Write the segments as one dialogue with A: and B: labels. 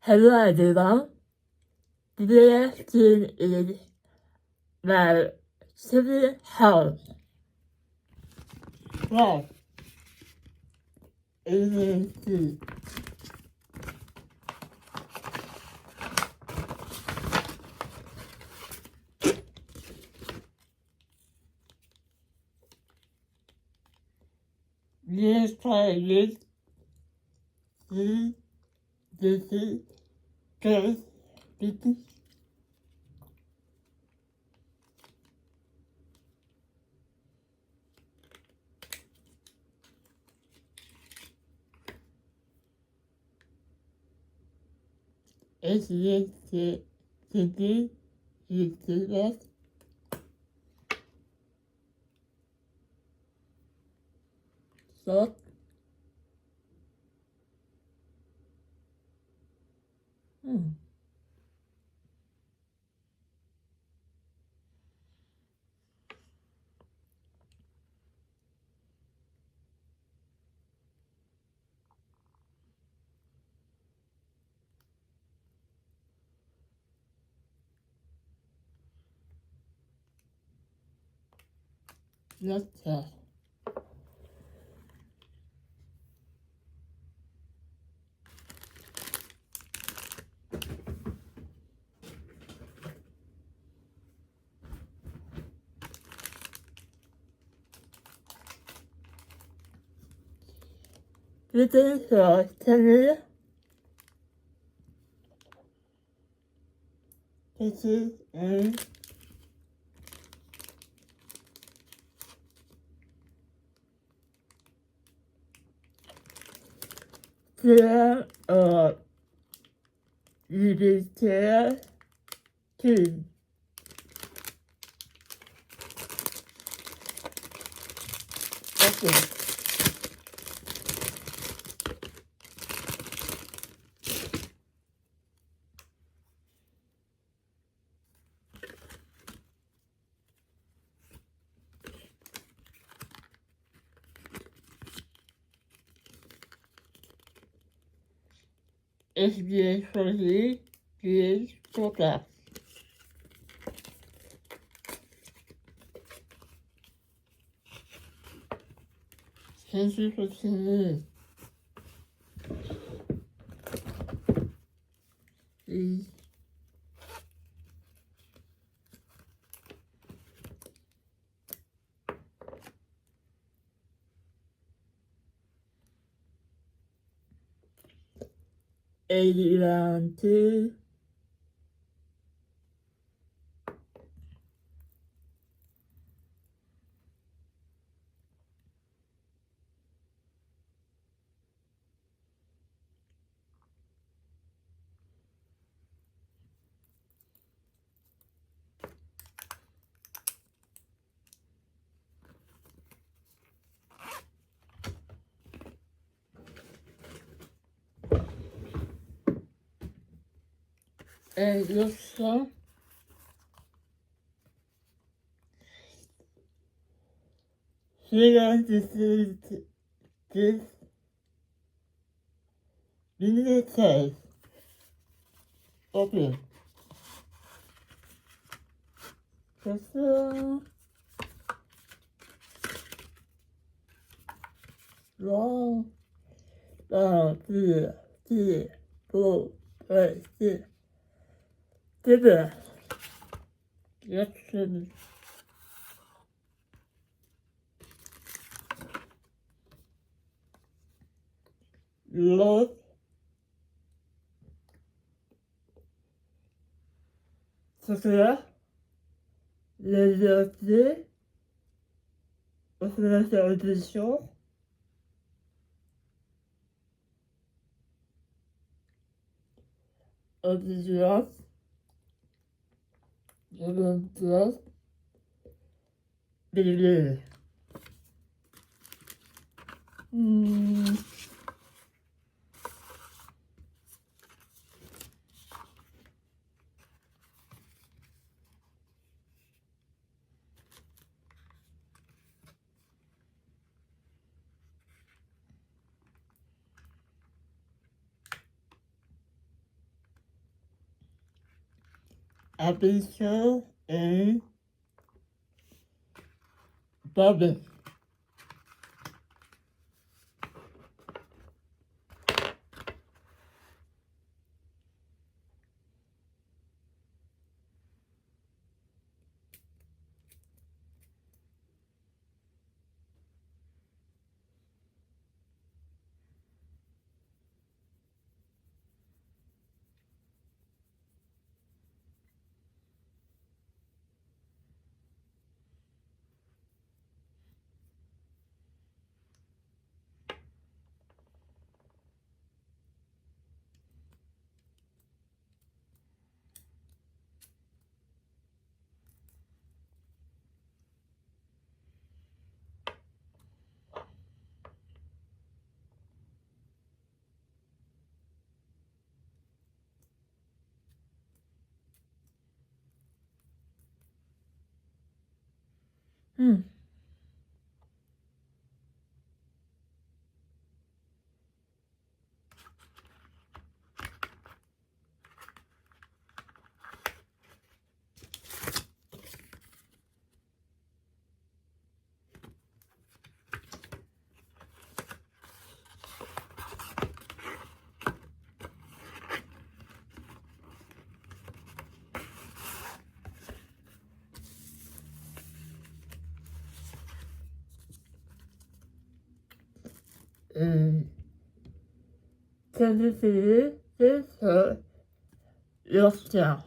A: Hello everyone. Today scene is my city house. Well, ABC. This place is this is case this is the city is the so not that. This is Terry. This is there it is there too. Okay. SBS for you, PS podcast. Thank you for tuning in. Please. Round 2. And also, here this is this video case. Okay. So, long, down, 4, 3, 6. 这个也是Lord Sophia, les audition, audition, Billy. Abigail and Bobby. Hmm. Tennessee is Yorkshire.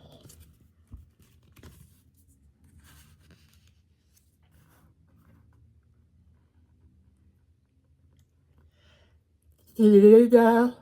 A: Leader